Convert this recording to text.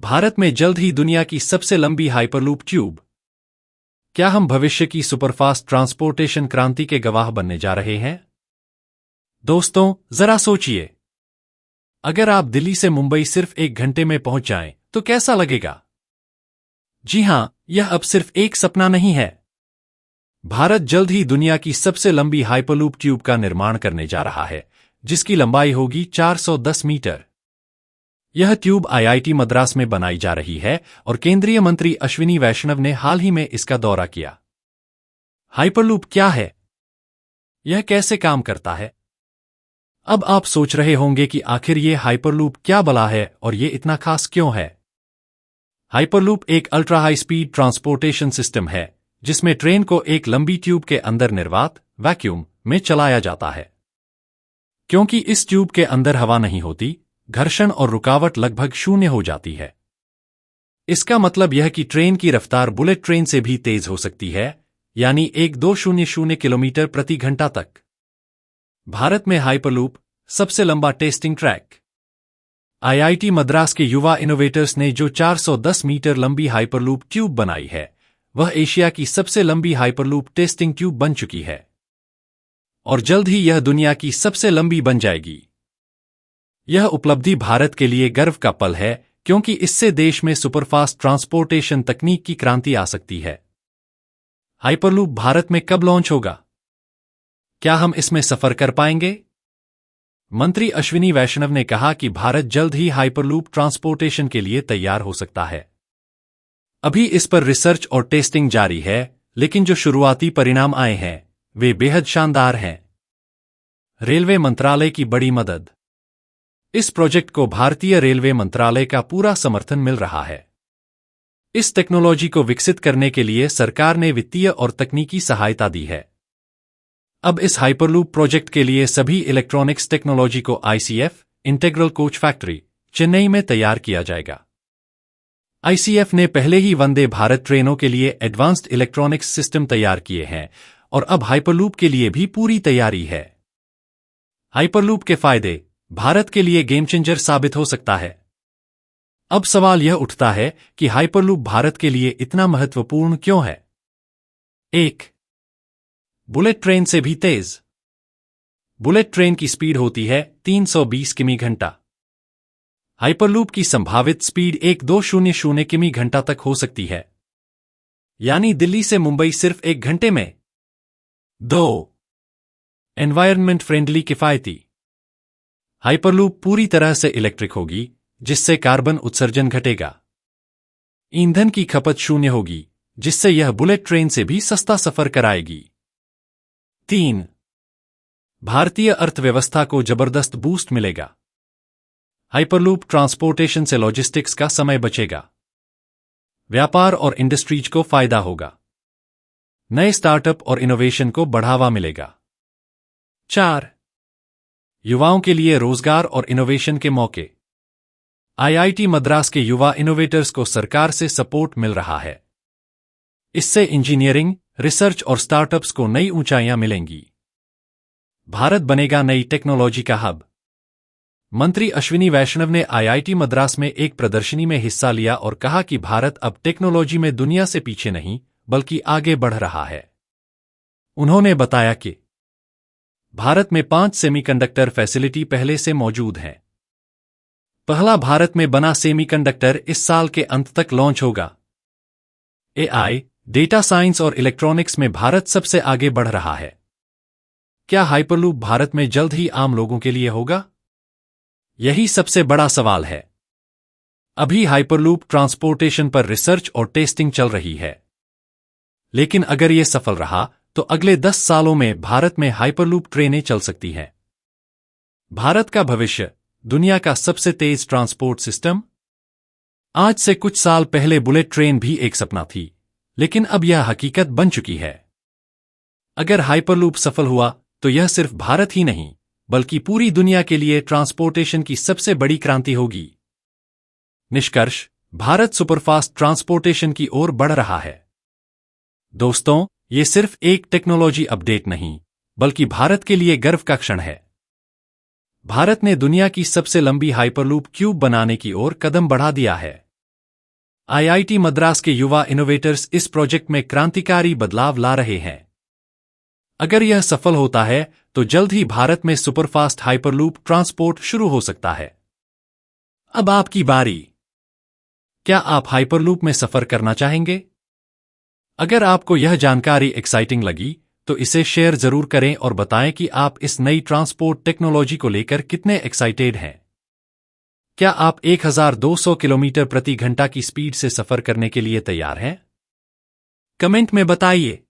भारत में जल्द ही दुनिया की सबसे लंबी हाइपरलूप ट्यूब। क्या हम भविष्य की सुपरफास्ट ट्रांसपोर्टेशन क्रांति के गवाह बनने जा रहे हैं? दोस्तों, जरा सोचिए, अगर आप दिल्ली से मुंबई सिर्फ 1 घंटे में पहुंच जाएं, तो कैसा लगेगा? जी हां, यह अब सिर्फ एक सपना नहीं है। भारत जल्द ही दुनिया की सबसे लंबी हाइपरलूप ट्यूब का निर्माण करने जा रहा है, जिसकी लंबाई होगी 410 मीटर। यह ट्यूब आईआईटी मद्रास में बनाई जा रही है और केंद्रीय मंत्री अश्विनी वैष्णव ने हाल ही में इसका दौरा किया। हाइपरलूप क्या है? यह कैसे काम करता है? अब आप सोच रहे होंगे कि आखिर ये हाइपरलूप क्या बला है और ये इतना खास क्यों है? हाइपरलूप एक ultra high speed transportation system है, जिसमें ट्रेन को एक लंबी ट्यूब के अंदर निर्वात वैक्यूम में चलाया जाता है। क्योंकि इस ट्यूब के अंदर हवा नहीं होती, घर्षण और रुकावट लगभग शून्य हो जाती है। इसका मतलब यह कि ट्रेन की रफ्तार बुलेट ट्रेन से भी तेज हो सकती है, यानी 1200 किलोमीटर प्रति घंटा तक। भारत में हाइपरलूप सबसे लंबा टेस्टिंग ट्रैक। आईआईटी मद्रास के युवा इनोवेटर्स ने जो 410 मीटर लंबी हाइपरलूप ट्यूब बनाई है, वह एशिया की सबसे लंबी हाइपरलूप टेस्टिंग ट्यूब बन चुकी है और जल्द ही यह दुनिया की सबसे लंबी बन जाएगी। यह उपलब्धि भारत के लिए गर्व का पल है, क्योंकि इससे देश में सुपरफास्ट ट्रांसपोर्टेशन तकनीक की क्रांति आ सकती है। हाइपरलूप भारत में कब लॉन्च होगा? क्या हम इसमें सफर कर पाएंगे? मंत्री अश्विनी वैष्णव ने कहा कि भारत जल्द ही हाइपरलूप ट्रांसपोर्टेशन के लिए तैयार हो सकता है। अभी इस पर रिसर्च और टेस्टिंग जारी है, लेकिन जो शुरुआती परिणाम आए हैं, वे बेहद शानदार हैं। रेलवे मंत्रालय की बड़ी मदद। इस प्रोजेक्ट को भारतीय रेलवे मंत्रालय का पूरा समर्थन मिल रहा है। इस टेक्नोलॉजी को विकसित करने के लिए सरकार ने वित्तीय और तकनीकी सहायता दी है। अब इस हाइपरलूप प्रोजेक्ट के लिए सभी इलेक्ट्रॉनिक्स टेक्नोलॉजी को ICF integral coach factory Chennai में तैयार किया जाएगा। आईसीएफ ने पहले ही वंदे भारत ट्रेनों के लिए एडवांस्ड इलेक्ट्रॉनिक्स सिस्टम तैयार किए हैं और अब हाइपरलूप के लिए भी पूरी तैयारी है। हाइपरलूप के फायदे भारत के लिए गेम चेंजर साबित हो सकता है। अब सवाल यह उठता है कि हाइपरलूप भारत के लिए इतना महत्वपूर्ण क्यों है? 1. बुलेट ट्रेन से भी तेज। बुलेट ट्रेन की स्पीड होती है 320 किमी घंटा। हाइपरलूप की संभावित स्पीड 1200 किमी घंटा तक हो सकती है, यानी दिल्ली से मुंबई सिर्फ 1 घंटे में। 2. एनवायरनमेंट फ्रेंडली किफायती। हाइपरलूप पूरी तरह से इलेक्ट्रिक होगी, जिससे कार्बन उत्सर्जन घटेगा। ईंधन की खपत शून्य होगी, जिससे यह बुलेट ट्रेन से भी सस्ता सफर कराएगी। 3. भारतीय अर्थव्यवस्था को जबरदस्त बूस्ट मिलेगा। हाइपरलूप ट्रांसपोर्टेशन से लॉजिस्टिक्स का समय बचेगा। व्यापार और इंडस्ट्रीज को फायदा होगा। नए स्टार्टअप और इनोवेशन को बढ़ावा मिलेगा। 4. युवाओं के लिए रोजगार और इनोवेशन के मौके। आईआईटी मद्रास के युवा इनोवेटर्स को सरकार से सपोर्ट मिल रहा है। इससे इंजीनियरिंग, रिसर्च और स्टार्टअप्स को नई ऊंचाइयां मिलेंगी। भारत बनेगा नई टेक्नोलॉजी का हब। मंत्री अश्विनी वैष्णव ने आईआईटी मद्रास में एक प्रदर्शनी में हिस्सा लिया और कहा कि भारत अब टेक्नोलॉजी में दुनिया से पीछे नहीं, बल्कि आगे बढ़ रहा है। उन्होंने बताया कि भारत में 5 सेमीकंडक्टर फैसिलिटी पहले से मौजूद हैं। पहला भारत में बना सेमीकंडक्टर इस साल के अंत तक लॉन्च होगा। एआई, डेटा साइंस और इलेक्ट्रॉनिक्स में भारत सबसे आगे बढ़ रहा है। क्या हाइपरलूप भारत में जल्द ही आम लोगों के लिए होगा? यही सबसे बड़ा सवाल है। अभी हाइपरलूप ट्रांसपोर्टेशन पर रिसर्च और टेस्टिंग चल रही है, लेकिन अगर यह सफल रहा तो अगले 10 सालों में भारत में हाइपरलूप ट्रेनें चल सकती हैं। भारत का भविष्य, दुनिया का सबसे तेज ट्रांसपोर्ट सिस्टम। आज से कुछ साल पहले बुलेट ट्रेन भी एक सपना थी, लेकिन अब यह हकीकत बन चुकी है। अगर हाइपरलूप सफल हुआ तो यह सिर्फ भारत ही नहीं, बल्कि पूरी दुनिया के लिए ट्रांसपोर्टेशन की सबसे बड़ी क्रांति होगी। निष्कर्ष, भारत सुपरफास्ट ट्रांसपोर्टेशन की ओर बढ़ रहा है। दोस्तों, ये सिर्फ एक टेक्नोलॉजी अपडेट नहीं, बल्कि भारत के लिए गर्व का क्षण है। भारत ने दुनिया की सबसे लंबी हाइपरलूप ट्यूब बनाने की ओर कदम बढ़ा दिया है। आईआईटी मद्रास के युवा इनोवेटर्स इस प्रोजेक्ट में क्रांतिकारी बदलाव ला रहे हैं। अगर यह सफल होता है तो जल्द ही भारत में सुपरफास्ट हाइपरलूप ट्रांसपोर्ट शुरू हो सकता है। अब आपकी बारी। क्या आप हाइपरलूप में सफर करना चाहेंगे? अगर आपको यह जानकारी एक्साइटिंग लगी तो इसे शेयर जरूर करें और बताएं कि आप इस नई ट्रांसपोर्ट टेक्नोलॉजी को लेकर कितने एक्साइटेड हैं। क्या आप 1200 किलोमीटर प्रति घंटा की स्पीड से सफर करने के लिए तैयार हैं? कमेंट में बताइए।